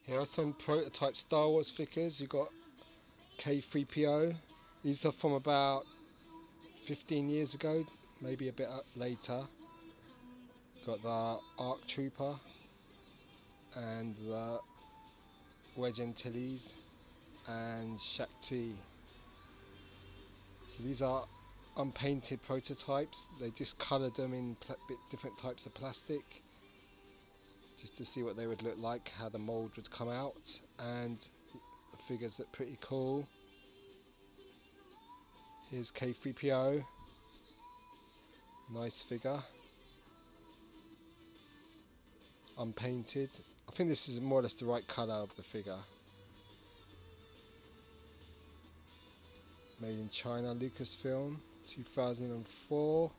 Here are some prototype Star Wars figures. You've got K3PO. These are from about 15 years ago, maybe a bit later. You've got the ARC Trooper and the Wedge Antilles and Shaak Ti. So these are unpainted prototypes. They just coloured them in different types of plastic just to see what they would look like, how the mould would come out, and the figures look pretty cool. Here's K3PO, nice figure, unpainted. I think this is more or less the right colour of the figure. Made in China, Lucasfilm, 2004.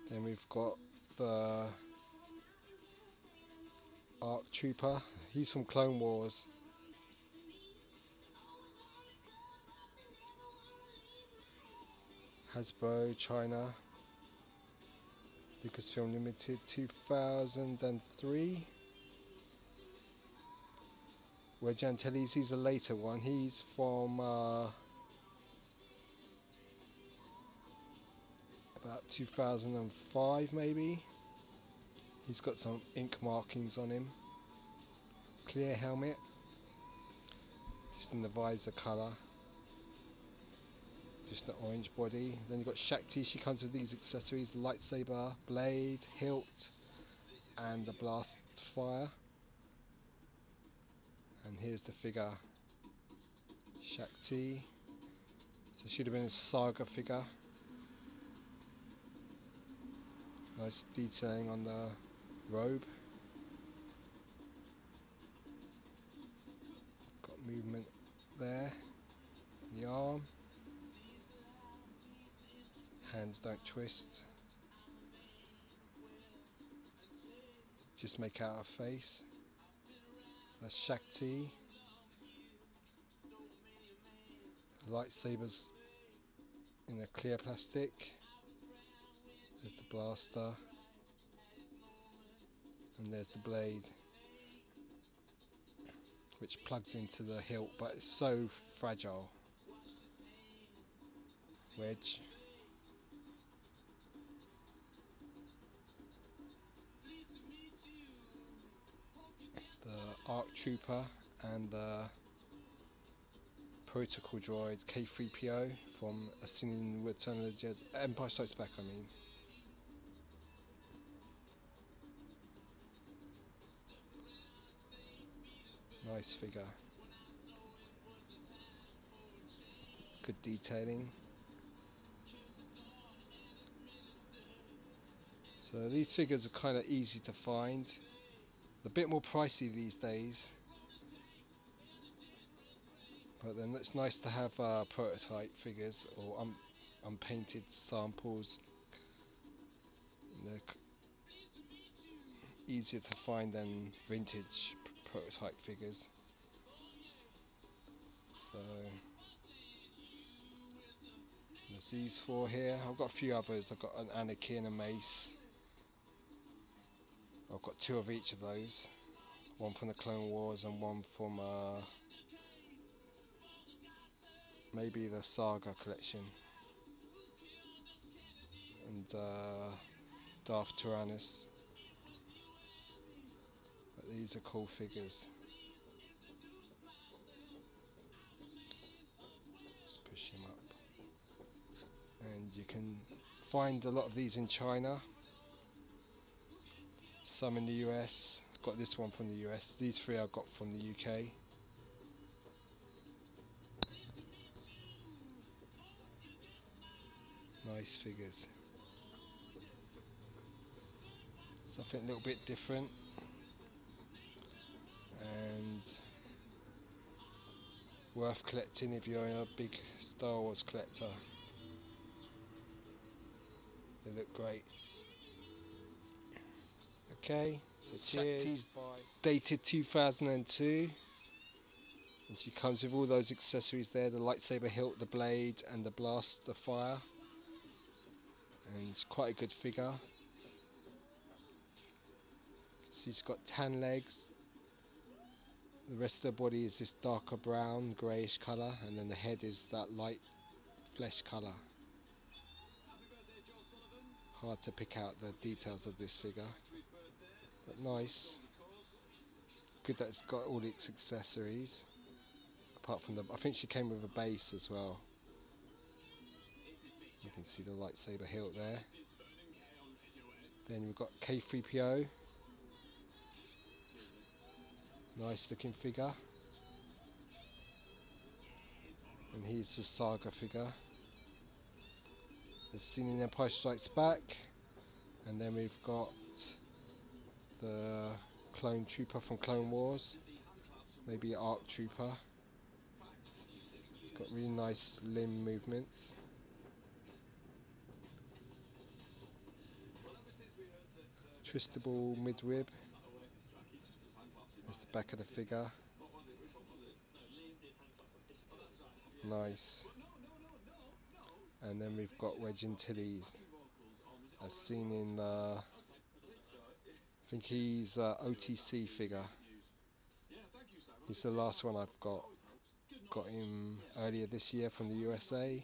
Then we've got the ARC Trooper. He's from Clone Wars. HASBRO, China. Lucasfilm Limited, 2003. Wedge Antilles, he's a later one. He's from about 2005 maybe. He's got some ink markings on him. Clear helmet, just in the visor colour. Just an orange body. Then you've got Shaak Ti. She comes with these accessories: the lightsaber, blade, hilt, and the blast fire. And here's the figure, Shaak Ti. So it should have been a saga figure. Nice detailing on the robe. Got movement there. The arm. Hands don't twist. Just make out a face. That's Shaak Ti. Lightsabers in a clear plastic. There's the blaster. And there's the blade, which plugs into the hilt, but it's so fragile. Wedge. The ARC Trooper and the protocol droid K3PO from A Sin in Return of the Jedi, Empire Strikes Back, I mean. Nice figure. Good detailing. So these figures are kind of easy to find. A bit more pricey these days, but then it's nice to have prototype figures or unpainted samples. They're easier to find than vintage prototype figures. So there's these four here. I've got a few others. I've got an Anakin, a Mace. I've got two of each of those, one from the Clone Wars and one from maybe the Saga collection, and Darth Tyrannus. But these are cool figures. Let's push him up. And you can find a lot of these in China. Some in the US. Got this one from the US. These three I got from the UK. Nice figures. Something a little bit different. And worth collecting if you're a big Star Wars collector. They look great. Okay, so cheers. Dated 2002, and she comes with all those accessories there: the lightsaber hilt, the blade, and the blaster fire. And it's quite a good figure. she's got tan legs. The rest of the body is this darker brown, greyish colour, and then the head is that light flesh colour. Hard to pick out the details of this figure, but nice. Good that it's got all its accessories, apart from I think she came with a base as well. You can see the lightsaber hilt there. Then we've got K3PO. Nice looking figure. And he's the Saga figure. As seen in Empire Strikes Back. And then we've got the clone trooper from Clone Wars. Maybe ARC trooper. He's got really nice limb movements. Twistable midrib. That's the back of the figure. Nice. And then we've got Wedge Antilles, as seen in the, I think he's OTC figure. He's the last one I've got. Got him earlier this year from the USA.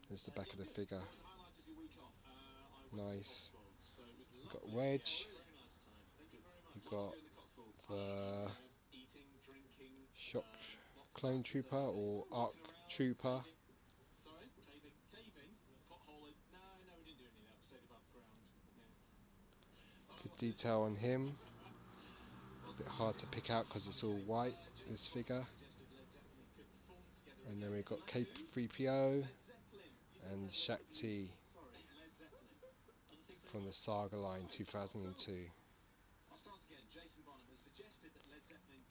There's the back of the figure. Nice. We've got Wedge. We've got the Shaak clone trooper or ARC trooper. Good detail on him. A bit hard to pick out because it's all white, this figure. And then we've got K3PO and Shaak Ti from the Saga line 2002.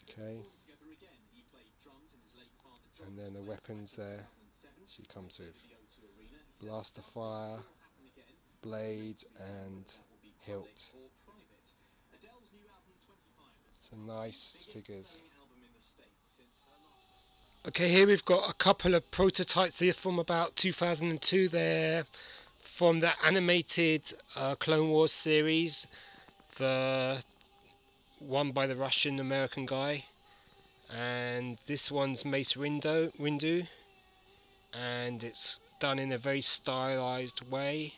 Okay. And then the weapons there she comes with. Blaster fire, blade and hilt. So nice figures. Okay, here we've got a couple of prototypes here from about 2002. They're from the animated Clone Wars series, the one by the Russian American guy, and this one's Mace Windu, and it's done in a very stylized way,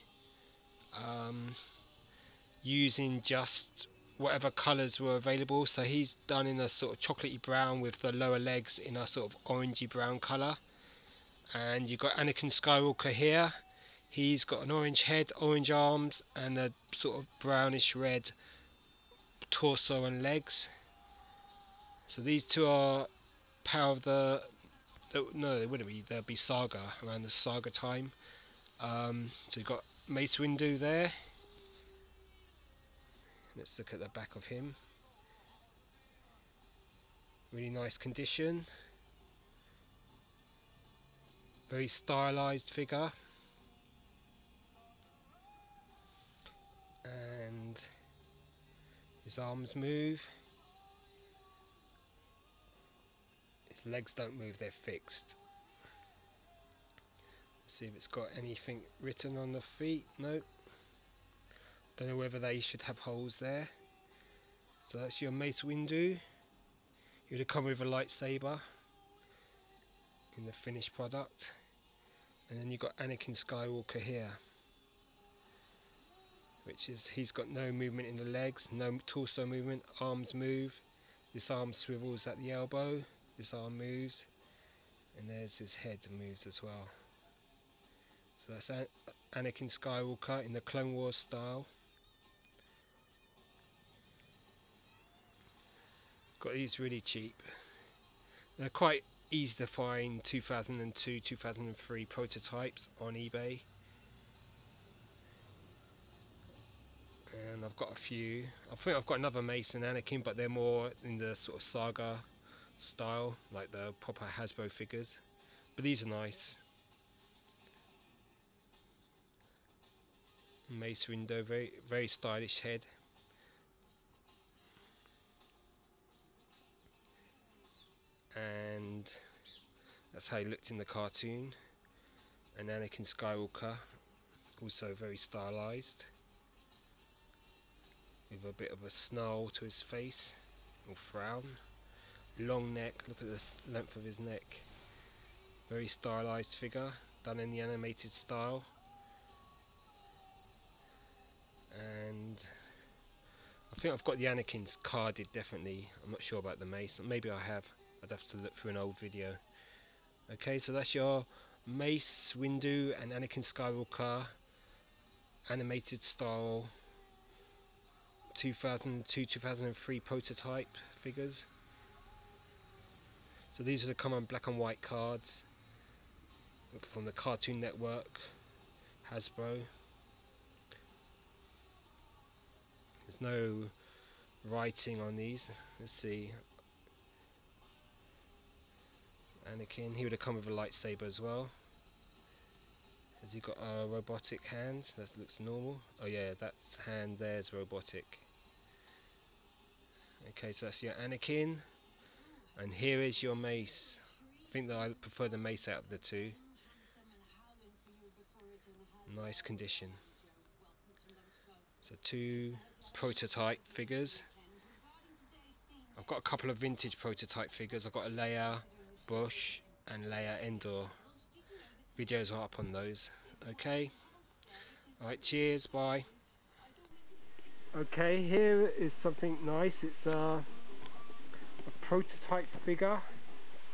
using just whatever colours were available. So he's done in a sort of chocolatey brown with the lower legs in a sort of orangey brown colour. And you've got Anakin Skywalker here. He's got an orange head, orange arms, and a sort of brownish red torso and legs. So these two are part of the no, they wouldn't be, they'll be Saga, around the Saga time. So you've got Mace Windu there. Let's look at the back of him. Really nice condition. Very stylized figure. And his arms move. His legs don't move, they're fixed. Let's see if it's got anything written on the feet. Nope. Don't know whether they should have holes there. So that's your Mace Windu. You'd have come with a lightsaber in the finished product. And then you've got Anakin Skywalker here, which is, he's got no movement in the legs, no torso movement, arms move. This arm swivels at the elbow, this arm moves, and there's his head moves as well. So that's Anakin Skywalker in the Clone Wars style. Got these really cheap. They're quite easy to find 2002, 2003 prototypes on eBay. And I've got a few. I think I've got another Mace and Anakin, but they're more in the sort of Saga style, like the proper HASBRO figures. But these are nice. Mace Windu, very, very stylish head. And that's how he looked in the cartoon. And Anakin Skywalker, also very stylized. with a bit of a snarl to his face, or frown. Long neck, look at the length of his neck. Very stylized figure, done in the animated style. And I think I've got the Anakin's carded, definitely. I'm not sure about the Mace, maybe I have. I'd have to look through an old video. Okay, so that's your Mace Windu and Anakin Skywalker animated style 2002-2003 prototype figures. So these are the common black and white cards from the Cartoon Network, HASBRO. There's no writing on these. Let's see. Anakin, he would have come with a lightsaber as well. Has he got a robotic hand? That looks normal. Oh yeah, that's hand there's robotic. Okay, so that's your Anakin. And here is your Mace. I think that I prefer the Mace out of the two. Nice condition. So two prototype figures. I've got a couple of vintage prototype figures. I've got a Leia Bush and Leia Endor. Videos are up on those. Okay. Alright, cheers, bye. Okay, here is something nice. It's a prototype figure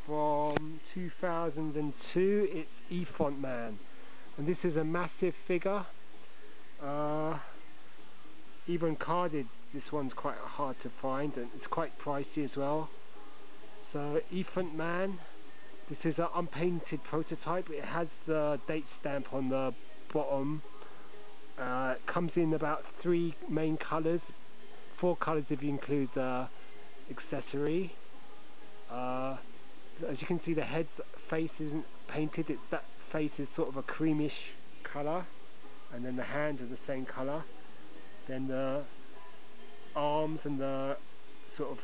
from 2002. It's Ephant Mon, and this is a massive figure. Even carded, this one's quite hard to find, and it's quite pricey as well. So Ephant Mon, this is an unpainted prototype. It has the date stamp on the bottom. It comes in about 3 main colours, 4 colours if you include the accessory. As you can see, the head's face isn't painted. That face is sort of a creamish colour, and then the hands are the same colour. Then the arms and the sort of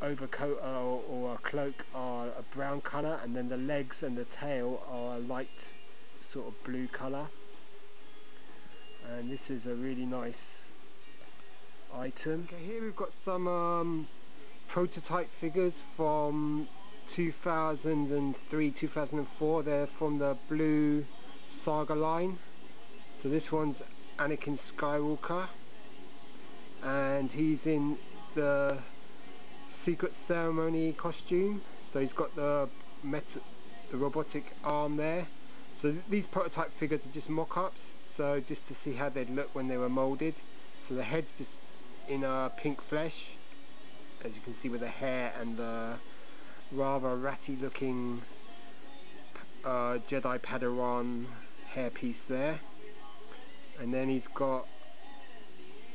overcoat or a cloak are a brown colour, and then the legs and the tail are a light sort of blue colour. And this is a really nice item. Okay, here we've got some prototype figures from 2003-2004. They're from the Blue Saga line. So this one's Anakin Skywalker, and he's in the secret ceremony costume. So he's got the robotic arm there. So these prototype figures are just mock-ups, so just to see how they'd look when they were moulded. So the head's just in a pink flesh, as you can see, with the hair and the rather ratty looking Jedi Padawan hairpiece there. And then he's got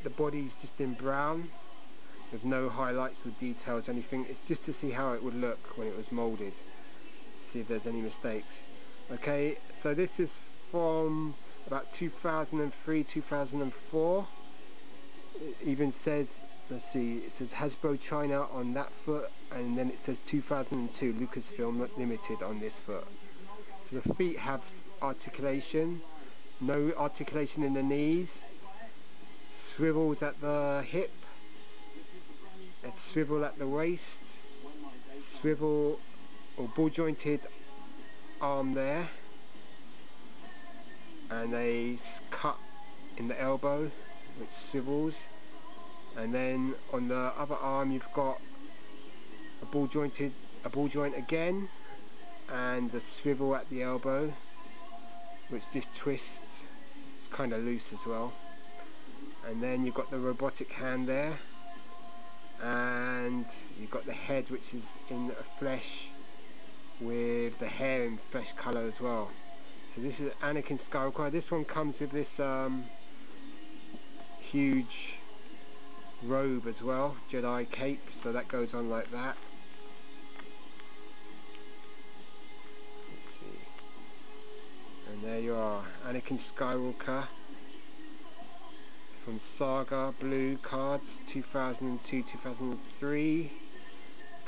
the body's just in brown. There's no highlights or details or anything. It's just to see how it would look when it was moulded. See if there's any mistakes. Okay, so this is from about 2003-2004. It even says, let's see, it says HASBRO China on that foot, and then it says 2002 Lucasfilm Limited on this foot. So the feet have articulation, no articulation in the knees, swivels at the hip, a swivel at the waist, swivel or ball jointed arm there, and a cut in the elbow which swivels, and then on the other arm you've got a ball joint again, and a swivel at the elbow which just twists. It's kind of loose as well. And then you've got the robotic hand there, and you've got the head which is in a flesh with the hair in flesh colour as well. So this is Anakin Skywalker. This one comes with this huge robe as well, Jedi cape, so that goes on like that. Let's see. And there you are, Anakin Skywalker from Saga Blue cards, 2002-2003,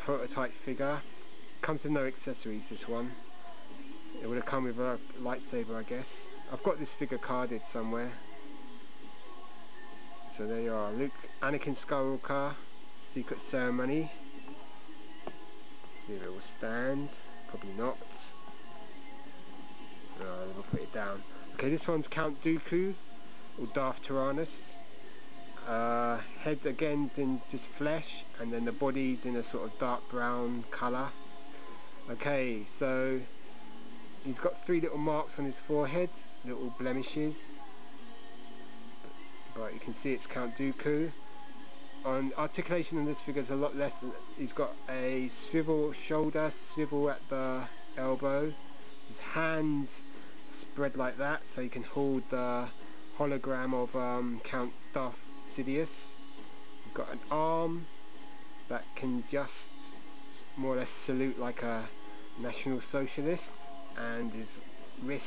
prototype figure. Comes with no accessories, this one. It would have come with a lightsaber, I guess. I've got this figure carded somewhere. So there you are, Luke, Anakin Skywalker, Secret Ceremony. See if it will stand, probably not. We'll put it down. Okay, this one's Count Dooku, or Darth Tyrannus. Head again in just flesh, and then the body's in a sort of dark brown colour. Okay, so he's got 3 little marks on his forehead, little blemishes, but you can see it's Count Dooku. On articulation on this figure is a lot less. He's got a swivel shoulder, swivel at the elbow. His hands spread like that, so you can hold the hologram of Count Darth Sidious. He's got an arm that can just more or less salute like a National Socialist, and his wrist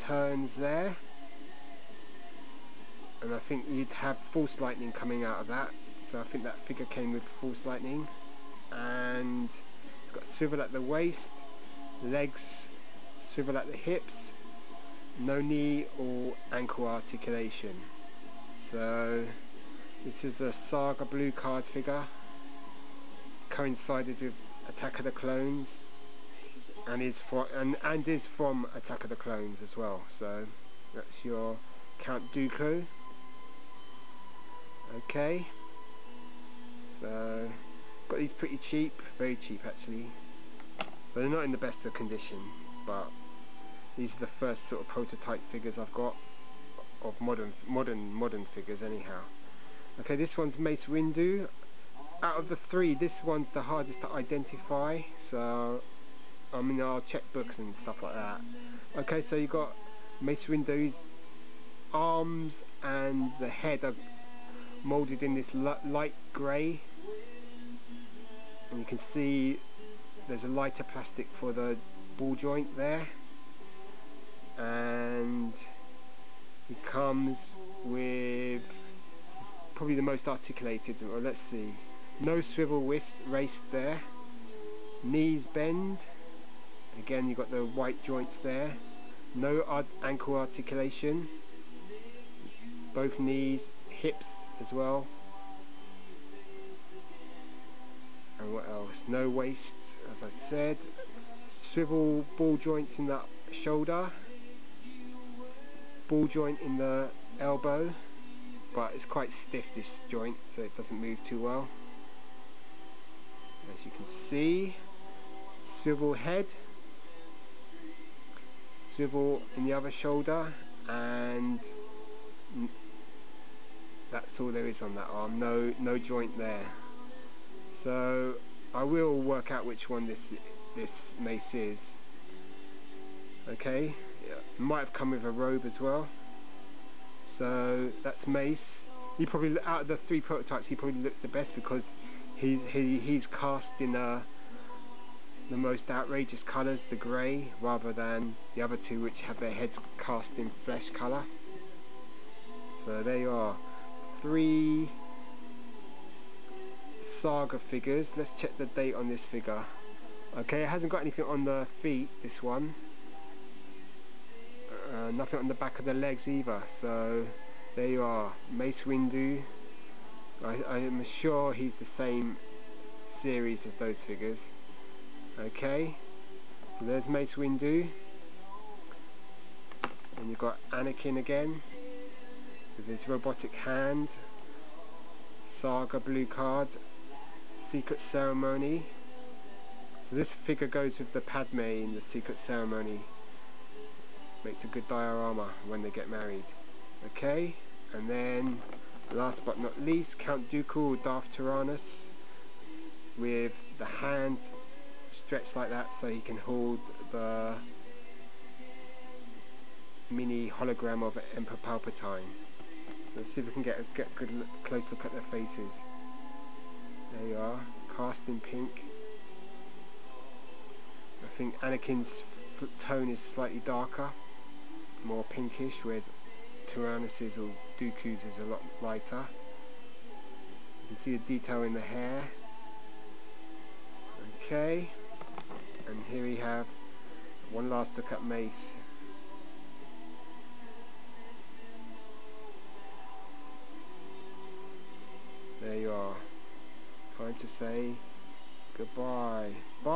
turns there, and I think you'd have force lightning coming out of that, so I think that figure came with force lightning. And it's got swivel at the waist, legs swivel at the hips, no knee or ankle articulation. So this is a Saga blue card figure, coincided with Attack of the Clones, and is from Attack of the Clones as well. So that's your Count Dooku. Okay, so got these pretty cheap, very cheap actually, but they're not in the best of condition, but these are the first sort of prototype figures I've got of modern figures anyhow. Okay, this one's Mace Windu. Out of the 3, this one's the hardest to identify, so I mean I'll check books and stuff like that. Okay, so you got Mace Windu's arms and the head are moulded in this light grey, and you can see there's a lighter plastic for the ball joint there, and it comes with probably the most articulated, or let's see, no swivel waist there, knees bend, again you've got the white joints there, no ankle articulation, both knees, hips as well, and what else, no waist as I said, swivel ball joints in the shoulder, ball joint in the elbow, but it's quite stiff this joint, so it doesn't move too well. As you can see, swivel head, swivel in the other shoulder, and that's all there is on that arm, no joint there. So I will work out which one this Mace is. Okay, yeah. Might have come with a robe as well. So that's Mace. He probably, out of the 3 prototypes, he probably looks the best because he's cast in the most outrageous colours, the grey, rather than the other 2 which have their heads cast in flesh colour. So there you are, 3 Saga figures. Let's check the date on this figure. Okay, it hasn't got anything on the feet, this one. Nothing on the back of the legs either, so there you are, Mace Windu. I'm sure he's the same series as those figures. Okay, so there's Mace Windu, and you've got Anakin again with his robotic hand, Saga blue card, Secret Ceremony. So this figure goes with the Padme in the Secret Ceremony. Makes a good diorama when they get married. Okay, and then last but not least, Count Dooku or Darth Tyrannus, with the hand stretched like that so he can hold the mini hologram of Emperor Palpatine. So let's see if we can get a good close look at their faces. There you are, cast in pink. I think Anakin's tone is slightly darker, more pinkish, where Tyrannus's or Dooku's is a lot lighter. You can see the detail in the hair. Okay, and here we have one last look at Mace. there you are. Time to say goodbye. Bye.